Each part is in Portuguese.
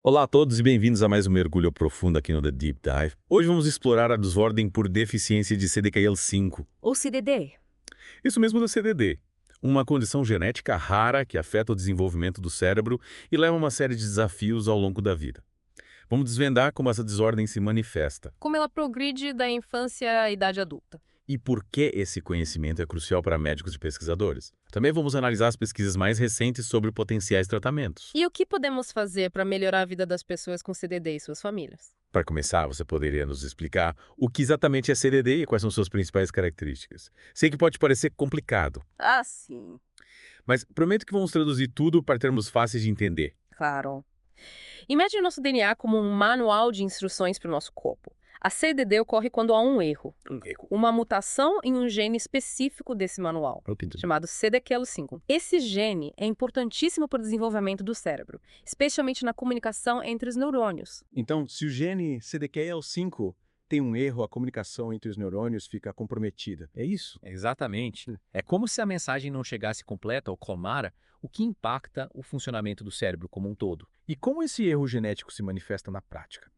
Olá a todos e bem-vindos a mais um mergulho profundo aqui no The Deep Dive. Hoje vamos explorar a desordem por deficiência de CDKL5. Ou CDD. Isso mesmo da CDD. Uma condição genética rara que afeta o desenvolvimento do cérebro e leva a uma série de desafios ao longo da vida. Vamos desvendar como essa desordem se manifesta Como ela progride da infância à idade adulta. e por que esse conhecimento é crucial para médicos e pesquisadores. Também vamos analisar as pesquisas mais recentes sobre potenciais tratamentos. E o que podemos fazer para melhorar a vida das pessoas com CDD e suas famílias? Para começar, você poderia nos explicar o que exatamente é CDD e quais são suas principais características. Sei que pode parecer complicado, Ah, sim, mas prometo que vamos traduzir tudo para termos fáceis de entender. claro. Imagine nosso DNA como um manual de instruções para o nosso corpo. A CDD ocorre quando há um erro, Um erro. uma mutação em um gene específico desse manual, chamado CDKL5. Esse gene é importantíssimo para o desenvolvimento do cérebro, especialmente na comunicação entre os neurônios. Então, se o gene CDKL5 tem um erro, a comunicação entre os neurônios fica comprometida. É isso? Exatamente. É como se a mensagem não chegasse completa ou clara, o que impacta o funcionamento do cérebro como um todo. E como esse erro genético se manifesta na prática?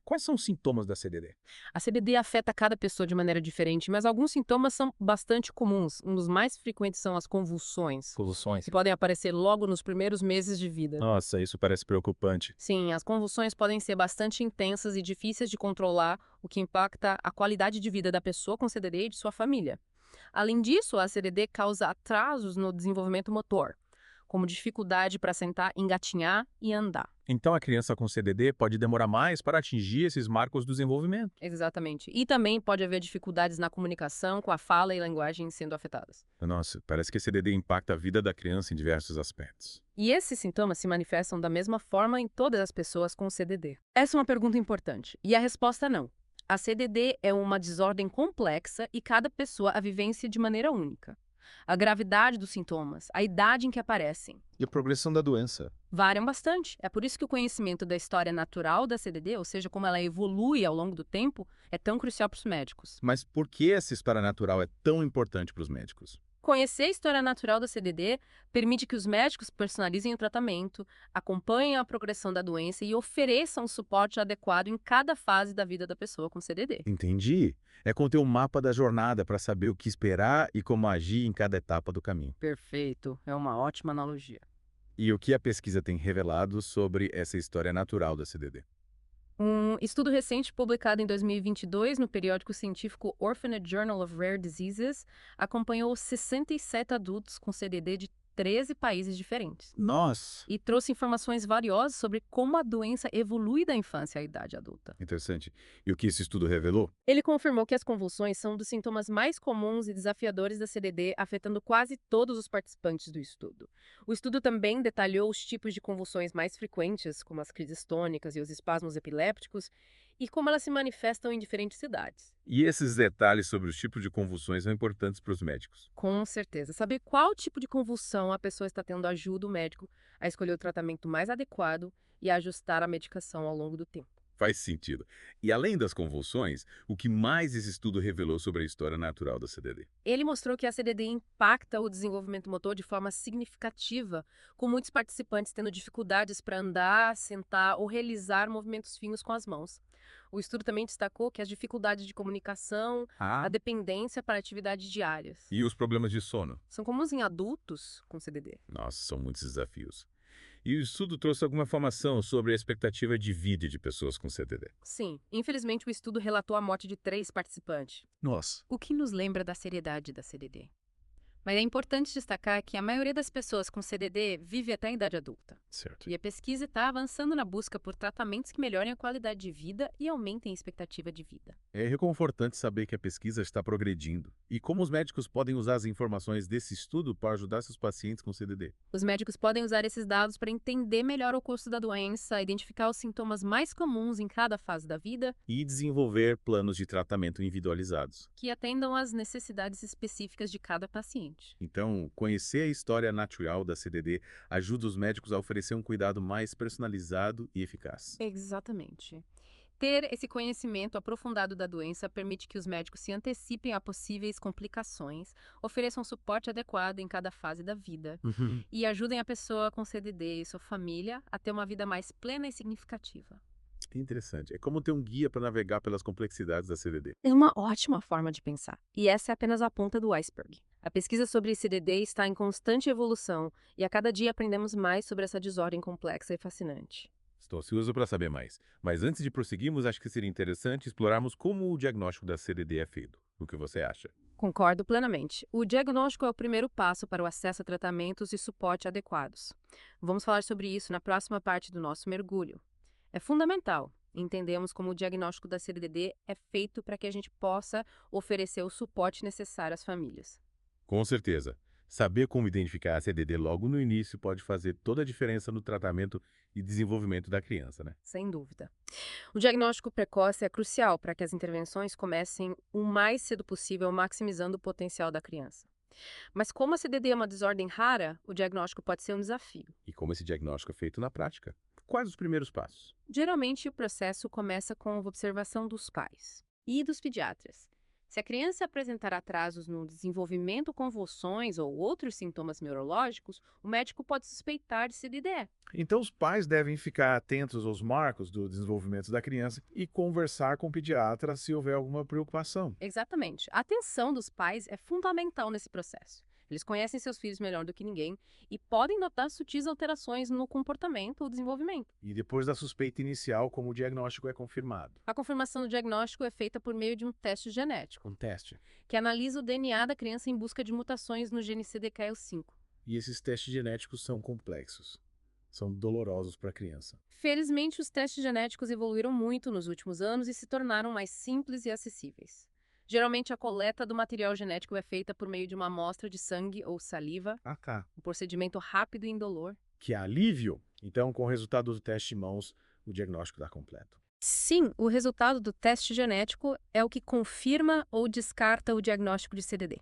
Quais são os sintomas da CDD? A CBD afeta cada pessoa de maneira diferente, mas alguns sintomas são bastante comuns. Um dos mais frequentes são as convulsões, Soluções. que podem aparecer logo nos primeiros meses de vida. Nossa, isso parece preocupante. Sim, as convulsões podem ser bastante intensas e difíceis de controlar, o que impacta a qualidade de vida da pessoa com CDD e de sua família. Além disso, a CDD causa atrasos no desenvolvimento motor, como dificuldade para sentar, engatinhar e andar. Então, a criança com CDD pode demorar mais para atingir esses marcos do desenvolvimento. Exatamente. E também pode haver dificuldades na comunicação, com a fala e linguagem sendo afetadas. Nossa, parece que CDD impacta a vida da criança em diversos aspectos. E esses sintomas se manifestam da mesma forma em todas as pessoas com CDD. Essa é uma pergunta importante, e a resposta é não. A CDD é uma desordem complexa e cada pessoa a vivencia de maneira única. A gravidade dos sintomas, a idade em que aparecem, E a progressão da doença? variam bastante. É por isso que o conhecimento da história natural da CDD, ou seja, como ela evolui ao longo do tempo, é tão crucial para os médicos. Mas por que essa história natural é tão importante para os médicos? Conhecer a história natural da CDD permite que os médicos personalizem o tratamento, acompanhem a progressão da doença e ofereçam o suporte adequado em cada fase da vida da pessoa com CDD. Entendi. É conter um mapa da jornada para saber o que esperar e como agir em cada etapa do caminho. Perfeito, é uma ótima analogia. E o que a pesquisa tem revelado sobre essa história natural da CDD? Um estudo recente publicado em 2022 no periódico científico Orphanet Journal of Rare Diseases acompanhou 67 adultos com CDD de 13 países diferentes Nossa! e trouxe informações valiosas sobre como a doença evolui da infância à idade adulta. Interessante. E o que esse estudo revelou? Ele confirmou que as convulsões são um dos sintomas mais comuns e desafiadores da CDD, afetando quase todos os participantes do estudo. O estudo também detalhou os tipos de convulsões mais frequentes, como as crises tônicas e os espasmos epilépticos, e como elas se manifestam em diferentes idades. E esses detalhes sobre os tipos de convulsões são importantes para os médicos. Com certeza. Saber qual tipo de convulsão a pessoa está tendo ajuda o médico a escolher o tratamento mais adequado e a ajustar a medicação ao longo do tempo. Faz sentido. E além das convulsões, o que mais esse estudo revelou sobre a história natural da CDD? Ele mostrou que a CDD impacta o desenvolvimento motor de forma significativa, com muitos participantes tendo dificuldades para andar, sentar ou realizar movimentos finos com as mãos. O estudo também destacou que as dificuldades de comunicação, a dependência para atividades diárias, E os problemas de sono? são comuns em adultos com CDD. Nossa, são muitos desafios. E o estudo trouxe alguma informação sobre a expectativa de vida de pessoas com CDD? Sim, infelizmente o estudo relatou a morte de 3 participantes, Nossa. o que nos lembra da seriedade da CDD. Mas é importante destacar que a maioria das pessoas com CDD vive até a idade adulta. Certo. E a pesquisa está avançando na busca por tratamentos que melhorem a qualidade de vida e aumentem a expectativa de vida. É reconfortante saber que a pesquisa está progredindo. E como os médicos podem usar as informações desse estudo para ajudar seus pacientes com CDD? Os médicos podem usar esses dados para entender melhor o curso da doença, identificar os sintomas mais comuns em cada fase da vida, E desenvolver planos de tratamento individualizados. que atendam às necessidades específicas de cada paciente. Então, conhecer a história natural da CDD ajuda os médicos a oferecer um cuidado mais personalizado e eficaz. Exatamente. Ter esse conhecimento aprofundado da doença permite que os médicos se antecipem a possíveis complicações, ofereçam suporte adequado em cada fase da vida e ajudem a pessoa com CDD e sua família a ter uma vida mais plena e significativa. Interessante. É como ter um guia para navegar pelas complexidades da CDD. É uma ótima forma de pensar. E essa é apenas a ponta do iceberg. A pesquisa sobre CDD está em constante evolução e a cada dia aprendemos mais sobre essa desordem complexa e fascinante. Estou ansioso para saber mais. Mas antes de prosseguirmos, acho que seria interessante explorarmos como o diagnóstico da CDD é feito. O que você acha? Concordo plenamente. O diagnóstico é o primeiro passo para o acesso a tratamentos e suporte adequados. Vamos falar sobre isso na próxima parte do nosso mergulho. É fundamental entendermos como o diagnóstico da CDD é feito para que a gente possa oferecer o suporte necessário às famílias. Com certeza. Saber como identificar a CDD logo no início pode fazer toda a diferença no tratamento e desenvolvimento da criança, né? Sem dúvida. O diagnóstico precoce é crucial para que as intervenções comecem o mais cedo possível, maximizando o potencial da criança. Mas como a CDD é uma desordem rara, o diagnóstico pode ser um desafio. E como esse diagnóstico é feito na prática? Quais os primeiros passos? Geralmente, o processo começa com a observação dos pais e dos pediatras. Se a criança apresentar atrasos no desenvolvimento, convulsões ou outros sintomas neurológicos, o médico pode suspeitar de CDD. Então, os pais devem ficar atentos aos marcos do desenvolvimento da criança e conversar com o pediatra se houver alguma preocupação. Exatamente. A atenção dos pais é fundamental nesse processo. Eles conhecem seus filhos melhor do que ninguém e podem notar sutis alterações no comportamento ou desenvolvimento. E depois da suspeita inicial, como o diagnóstico é confirmado. A confirmação do diagnóstico é feita por meio de um teste genético, Um teste. que analisa o DNA da criança em busca de mutações no gene CDKL5. E esses testes genéticos são complexos. São dolorosos para a criança. Felizmente, os testes genéticos evoluíram muito nos últimos anos e se tornaram mais simples e acessíveis. Geralmente, a coleta do material genético é feita por meio de uma amostra de sangue ou saliva, Ah, tá. um procedimento rápido e indolor. Que alívio! Então, com o resultado do teste em mãos, o diagnóstico está completo. Sim, o resultado do teste genético é o que confirma ou descarta o diagnóstico de CDD.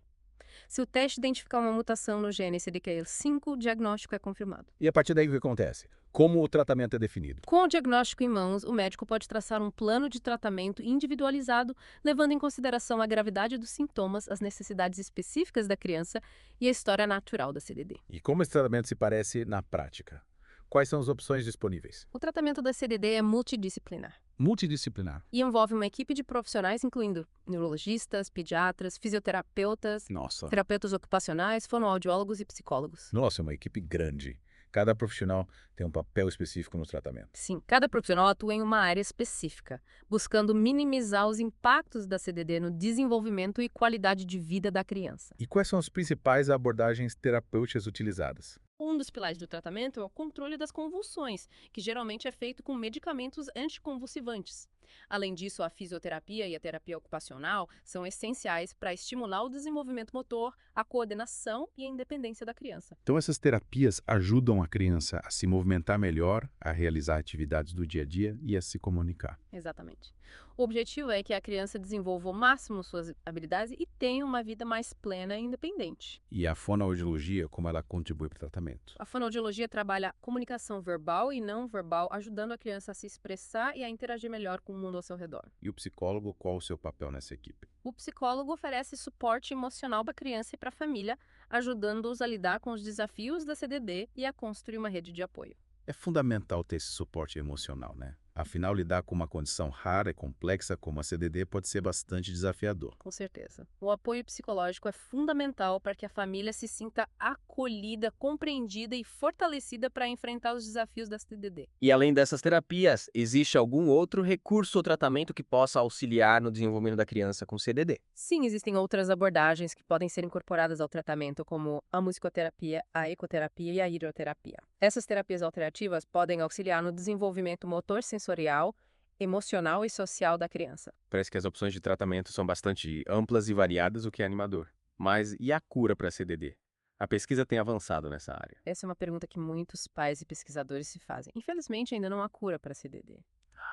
Se o teste identificar uma mutação no gene CDKL5, o diagnóstico é confirmado. E a partir daí o que acontece? Como o tratamento é definido? Com o diagnóstico em mãos, o médico pode traçar um plano de tratamento individualizado, levando em consideração a gravidade dos sintomas, as necessidades específicas da criança e a história natural da CDD. E como esse tratamento se parece na prática? Quais são as opções disponíveis? O tratamento da CDD é multidisciplinar Multidisciplinar. e envolve uma equipe de profissionais, incluindo neurologistas, pediatras, fisioterapeutas, Nossa. terapeutas ocupacionais, fonoaudiólogos e psicólogos. Nossa, é uma equipe grande. Cada profissional tem um papel específico no tratamento. Sim, cada profissional atua em uma área específica, buscando minimizar os impactos da CDD no desenvolvimento e qualidade de vida da criança. E quais são as principais abordagens terapêuticas utilizadas? Um dos pilares do tratamento é o controle das convulsões, que geralmente é feito com medicamentos anticonvulsivantes. Além disso, a fisioterapia e a terapia ocupacional são essenciais para estimular o desenvolvimento motor, a coordenação e a independência da criança. Então essas terapias ajudam a criança a se movimentar melhor, a realizar atividades do dia a dia e a se comunicar. Exatamente. O objetivo é que a criança desenvolva ao máximo suas habilidades e tenha uma vida mais plena e independente. E a fonoaudiologia, como ela contribui para o tratamento? A fonoaudiologia trabalha a comunicação verbal e não verbal, ajudando a criança a se expressar e a interagir melhor com o mundo ao seu redor. E o psicólogo, qual o seu papel nessa equipe? O psicólogo oferece suporte emocional para a criança e para a família, ajudando-os a lidar com os desafios da CDD e a construir uma rede de apoio. É fundamental ter esse suporte emocional, né? Afinal, lidar com uma condição rara e complexa como a CDD pode ser bastante desafiador. Com certeza. O apoio psicológico é fundamental para que a família se sinta acolhida, compreendida e fortalecida para enfrentar os desafios da CDD. E além dessas terapias, existe algum outro recurso ou tratamento que possa auxiliar no desenvolvimento da criança com CDD? Sim, existem outras abordagens que podem ser incorporadas ao tratamento, como a musicoterapia, a ecoterapia e a hidroterapia. Essas terapias alternativas podem auxiliar no desenvolvimento motor sensorial, emocional e social da criança. Parece que as opções de tratamento são bastante amplas e variadas, o que é animador. Mas e a cura para CDD? A pesquisa tem avançado nessa área. Essa é uma pergunta que muitos pais e pesquisadores se fazem. Infelizmente, ainda não há cura para CDD.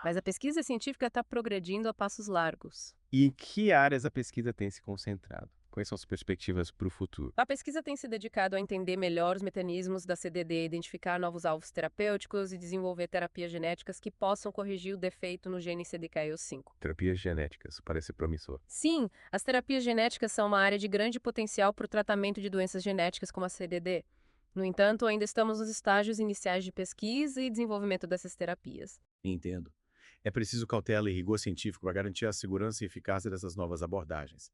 Mas a pesquisa científica está progredindo a passos largos. E em que áreas a pesquisa tem se concentrado? Quais são as perspectivas para o futuro? A pesquisa tem se dedicado a entender melhor os mecanismos da CDD, identificar novos alvos terapêuticos e desenvolver terapias genéticas que possam corrigir o defeito no gene CDKL5. Terapias genéticas, parece promissor. Sim, as terapias genéticas são uma área de grande potencial para o tratamento de doenças genéticas como a CDD. No entanto, ainda estamos nos estágios iniciais de pesquisa e desenvolvimento dessas terapias. Entendo. É preciso cautela e rigor científico para garantir a segurança e eficácia dessas novas abordagens.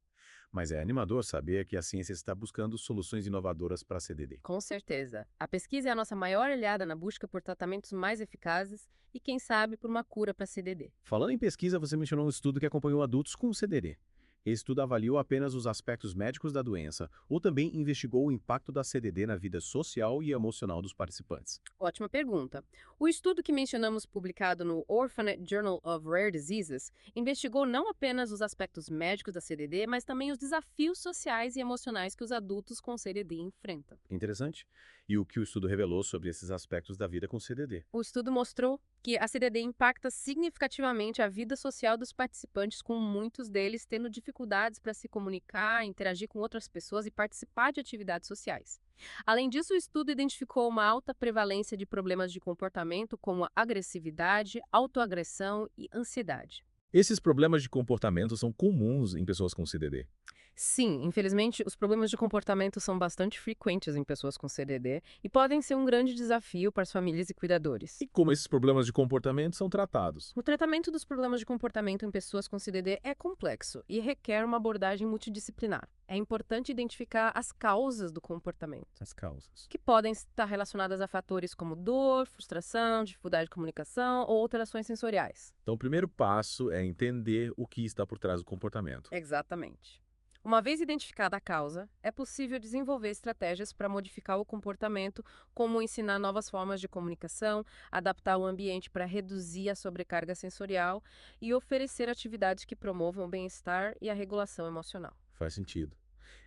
Mas é animador saber que a ciência está buscando soluções inovadoras para a CDD. Com certeza. A pesquisa é a nossa maior aliada na busca por tratamentos mais eficazes e, quem sabe, por uma cura para a CDD. Falando em pesquisa, você mencionou um estudo que acompanhou adultos com CDD. Esse estudo avaliou apenas os aspectos médicos da doença ou também investigou o impacto da CDD na vida social e emocional dos participantes. Ótima pergunta. O estudo que mencionamos, publicado no Orphanet Journal of Rare Diseases, investigou não apenas os aspectos médicos da CDD, mas também os desafios sociais e emocionais que os adultos com CDD enfrentam. Interessante. E o que o estudo revelou sobre esses aspectos da vida com CDD? O estudo mostrou que a CDD impacta significativamente a vida social dos participantes, com muitos deles tendo dificuldades para se comunicar, interagir com outras pessoas e participar de atividades sociais. Além disso, o estudo identificou uma alta prevalência de problemas de comportamento como a agressividade, autoagressão e ansiedade. Esses problemas de comportamento são comuns em pessoas com CDD. Sim, infelizmente, os problemas de comportamento são bastante frequentes em pessoas com CDD e podem ser um grande desafio para as famílias e cuidadores. E como esses problemas de comportamento são tratados? O tratamento dos problemas de comportamento em pessoas com CDD é complexo e requer uma abordagem multidisciplinar. É importante identificar as causas do comportamento, As causas. que podem estar relacionadas a fatores como dor, frustração, dificuldade de comunicação ou alterações sensoriais. Então, o primeiro passo é entender o que está por trás do comportamento. Exatamente. Uma vez identificada a causa, é possível desenvolver estratégias para modificar o comportamento, como ensinar novas formas de comunicação, adaptar o ambiente para reduzir a sobrecarga sensorial e oferecer atividades que promovam o bem-estar e a regulação emocional. Faz sentido.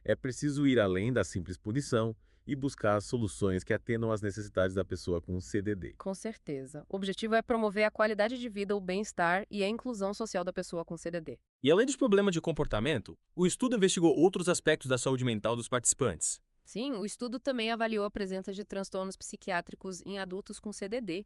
É preciso ir além da simples punição e buscar soluções que atendam às necessidades da pessoa com CDD. Com certeza. O objetivo é promover a qualidade de vida, o bem-estar e a inclusão social da pessoa com CDD. E além dos problemas de comportamento, o estudo investigou outros aspectos da saúde mental dos participantes. Sim, o estudo também avaliou a presença de transtornos psiquiátricos em adultos com CDD.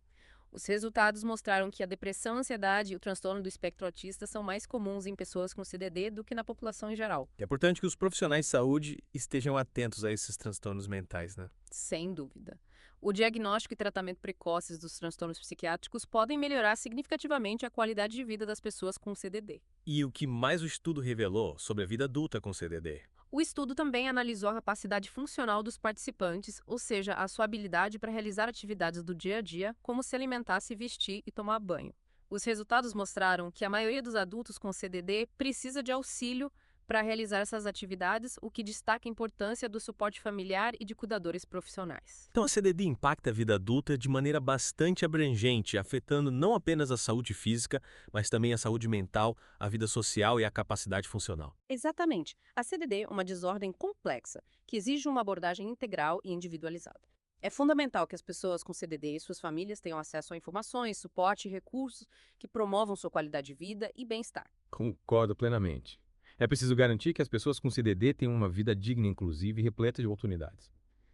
Os resultados mostraram que a depressão, a ansiedade e o transtorno do espectro autista são mais comuns em pessoas com CDD do que na população em geral. É importante que os profissionais de saúde estejam atentos a esses transtornos mentais, né? Sem dúvida. O diagnóstico e tratamento precoces dos transtornos psiquiátricos podem melhorar significativamente a qualidade de vida das pessoas com CDD. E o que mais o estudo revelou sobre a vida adulta com CDD? O estudo também analisou a capacidade funcional dos participantes, ou seja, a sua habilidade para realizar atividades do dia a dia, como se alimentar, se vestir e tomar banho. Os resultados mostraram que a maioria dos adultos com CDD precisa de auxílio para realizar essas atividades, o que destaca a importância do suporte familiar e de cuidadores profissionais. Então, a CDD impacta a vida adulta de maneira bastante abrangente, afetando não apenas a saúde física, mas também a saúde mental, a vida social e a capacidade funcional. Exatamente. A CDD é uma desordem complexa, que exige uma abordagem integral e individualizada. É fundamental que as pessoas com CDD e suas famílias tenham acesso a informações, suporte e recursos que promovam sua qualidade de vida e bem-estar. Concordo plenamente. É preciso garantir que as pessoas com CDD tenham uma vida digna, inclusiva e repleta de oportunidades.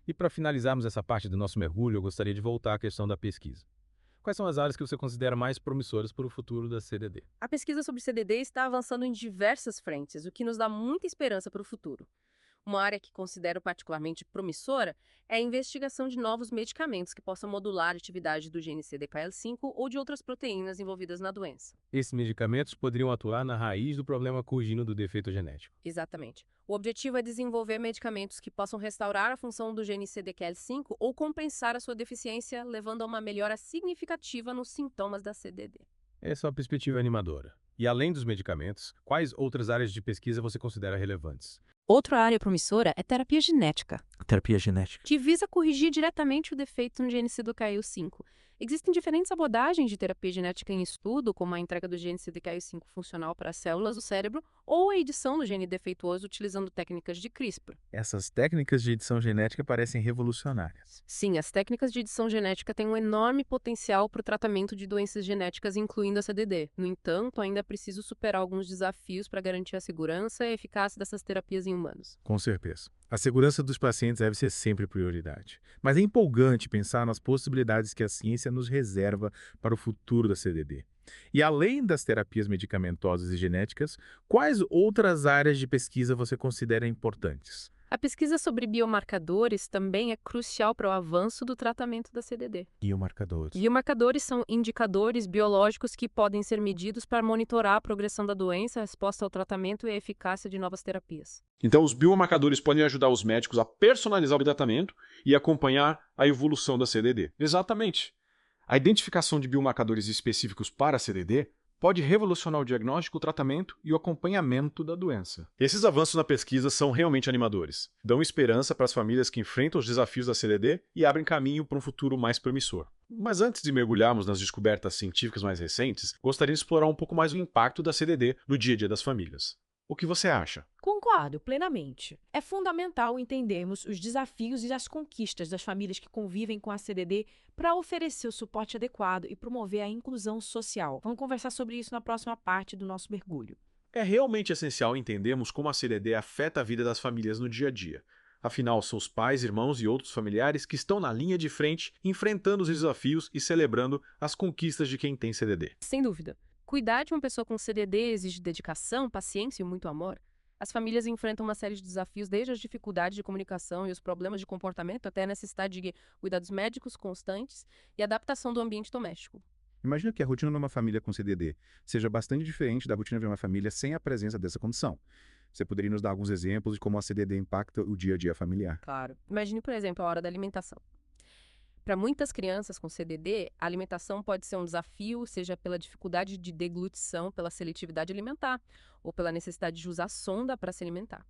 E para finalizarmos essa parte do nosso mergulho, eu gostaria de voltar à questão da pesquisa. Quais são as áreas que você considera mais promissoras para o futuro da CDD? A pesquisa sobre CDD está avançando em diversas frentes, o que nos dá muita esperança para o futuro. Uma área que considero particularmente promissora é a investigação de novos medicamentos que possam modular a atividade do gene CDKL5 ou de outras proteínas envolvidas na doença. Esses medicamentos poderiam atuar na raiz do problema contínuo do defeito genético. Exatamente. O objetivo é desenvolver medicamentos que possam restaurar a função do gene CDKL5 ou compensar a sua deficiência, levando a uma melhora significativa nos sintomas da CDD. Essa é uma perspectiva animadora. E além dos medicamentos, quais outras áreas de pesquisa você considera relevantes? Outra área promissora é terapia genética, Terapia genética. que visa corrigir diretamente o defeito no gene CDKL5. Existem diferentes abordagens de terapia genética em estudo, como a entrega do gene CDKI5 funcional para as células do cérebro ou a edição do gene defeituoso utilizando técnicas de CRISPR. Essas técnicas de edição genética parecem revolucionárias. Sim, as técnicas de edição genética têm um enorme potencial para o tratamento de doenças genéticas, incluindo a CDD. No entanto, ainda é preciso superar alguns desafios para garantir a segurança e a eficácia dessas terapias em humanos. Com certeza. A segurança dos pacientes deve ser sempre prioridade. Mas é empolgante pensar nas possibilidades que a ciência nos reserva para o futuro da CDD. E além das terapias medicamentosas e genéticas, quais outras áreas de pesquisa você considera importantes? A pesquisa sobre biomarcadores também é crucial para o avanço do tratamento da CDD. Biomarcadores. Biomarcadores são indicadores biológicos que podem ser medidos para monitorar a progressão da doença, a resposta ao tratamento e a eficácia de novas terapias. Então, os biomarcadores podem ajudar os médicos a personalizar o tratamento e acompanhar a evolução da CDD. Exatamente. A identificação de biomarcadores específicos para a CDD pode revolucionar o diagnóstico, o tratamento e o acompanhamento da doença. Esses avanços na pesquisa são realmente animadores. Dão esperança para as famílias que enfrentam os desafios da CDD e abrem caminho para um futuro mais promissor. Mas antes de mergulharmos nas descobertas científicas mais recentes, gostaria de explorar um pouco mais o impacto da CDD no dia a dia das famílias. O que você acha? Concordo plenamente. É fundamental entendermos os desafios e as conquistas das famílias que convivem com a CDD para oferecer o suporte adequado e promover a inclusão social. Vamos conversar sobre isso na próxima parte do nosso mergulho. É realmente essencial entendermos como a CDD afeta a vida das famílias no dia a dia. Afinal, são os pais, irmãos e outros familiares que estão na linha de frente, enfrentando os desafios e celebrando as conquistas de quem tem CDD. Sem dúvida. Cuidar de uma pessoa com CDD exige dedicação, paciência e muito amor. As famílias enfrentam uma série de desafios, desde as dificuldades de comunicação e os problemas de comportamento até a necessidade de cuidados médicos constantes e adaptação do ambiente doméstico. Imagina que a rotina numa família com CDD seja bastante diferente da rotina de uma família sem a presença dessa condição. Você poderia nos dar alguns exemplos de como a CDD impacta o dia a dia familiar? Claro. Imagine, por exemplo, a hora da alimentação. Para muitas crianças com CDD, a alimentação pode ser um desafio, seja pela dificuldade de deglutição, pela seletividade alimentar, ou pela necessidade de usar sonda para se alimentar.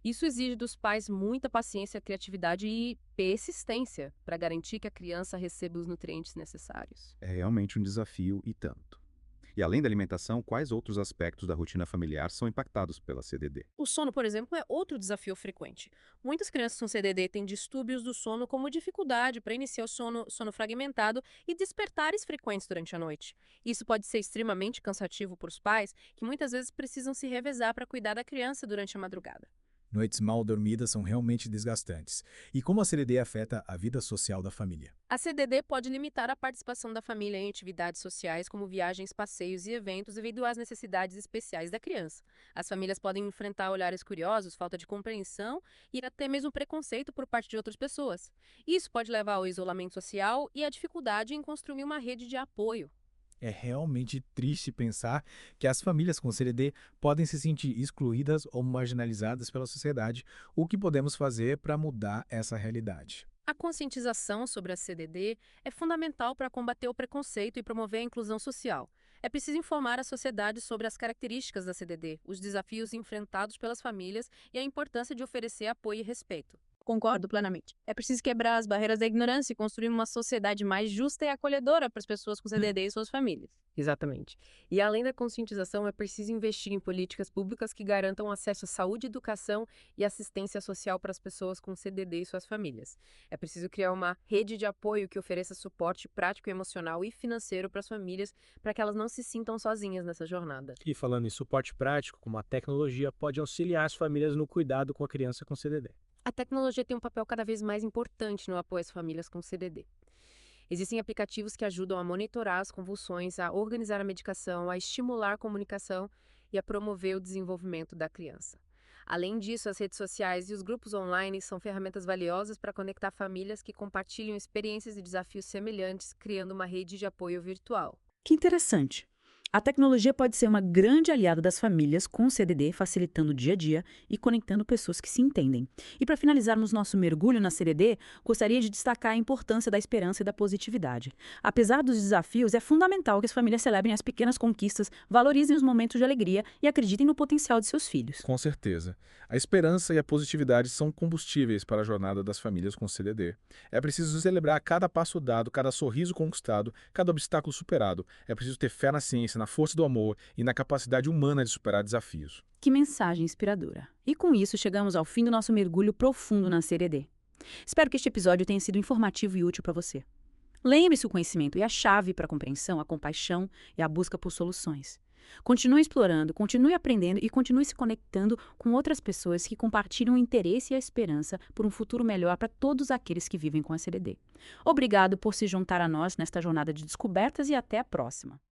Isso exige dos pais muita paciência, criatividade e persistência para garantir que a criança receba os nutrientes necessários. É realmente um desafio e tanto. E além da alimentação, quais outros aspectos da rotina familiar são impactados pela CDD? O sono, por exemplo, é outro desafio frequente. Muitas crianças com CDD têm distúrbios do sono, como dificuldade para iniciar o sono fragmentado e despertares frequentes durante a noite. Isso pode ser extremamente cansativo para os pais, que muitas vezes precisam se revezar para cuidar da criança durante a madrugada. Noites mal dormidas são realmente desgastantes. E como a CDD afeta a vida social da família? A CDD pode limitar a participação da família em atividades sociais como viagens, passeios e eventos devido às necessidades especiais da criança. As famílias podem enfrentar olhares curiosos, falta de compreensão e até mesmo preconceito por parte de outras pessoas. Isso pode levar ao isolamento social e à dificuldade em construir uma rede de apoio. É realmente triste pensar que as famílias com CDD podem se sentir excluídas ou marginalizadas pela sociedade. O que podemos fazer para mudar essa realidade? A conscientização sobre a CDD é fundamental para combater o preconceito e promover a inclusão social. É preciso informar a sociedade sobre as características da CDD, os desafios enfrentados pelas famílias e a importância de oferecer apoio e respeito. Concordo plenamente. É preciso quebrar as barreiras da ignorância e construir uma sociedade mais justa e acolhedora para as pessoas com CDD e suas famílias. Exatamente. E além da conscientização, é preciso investir em políticas públicas que garantam acesso à saúde, educação e assistência social para as pessoas com CDD e suas famílias. É preciso criar uma rede de apoio que ofereça suporte prático, emocional e financeiro para as famílias, para que elas não se sintam sozinhas nessa jornada. E falando em suporte prático, como a tecnologia pode auxiliar as famílias no cuidado com a criança com CDD. A tecnologia tem um papel cada vez mais importante no apoio às famílias com CDD. Existem aplicativos que ajudam a monitorar as convulsões, a organizar a medicação, a estimular a comunicação e a promover o desenvolvimento da criança. Além disso, as redes sociais e os grupos online são ferramentas valiosas para conectar famílias que compartilham experiências e desafios semelhantes, criando uma rede de apoio virtual. Que interessante. A tecnologia pode ser uma grande aliada das famílias com o CDD, facilitando o dia a dia e conectando pessoas que se entendem. E para finalizarmos nosso mergulho na CDD, gostaria de destacar a importância da esperança e da positividade. Apesar dos desafios, é fundamental que as famílias celebrem as pequenas conquistas, valorizem os momentos de alegria e acreditem no potencial de seus filhos. Com certeza. A esperança e a positividade são combustíveis para a jornada das famílias com CDD. É preciso celebrar cada passo dado, cada sorriso conquistado, cada obstáculo superado. É preciso ter fé na ciência, na força do amor e na capacidade humana de superar desafios. Que mensagem inspiradora! E com isso chegamos ao fim do nosso mergulho profundo na CDD. Espero que este episódio tenha sido informativo e útil para você. Lembre-se, o conhecimento é a chave para a compreensão, a compaixão e a busca por soluções. Continue explorando, continue aprendendo e continue se conectando com outras pessoas que compartilham o interesse e a esperança por um futuro melhor para todos aqueles que vivem com a CDD. Obrigado por se juntar a nós nesta jornada de descobertas e até a próxima!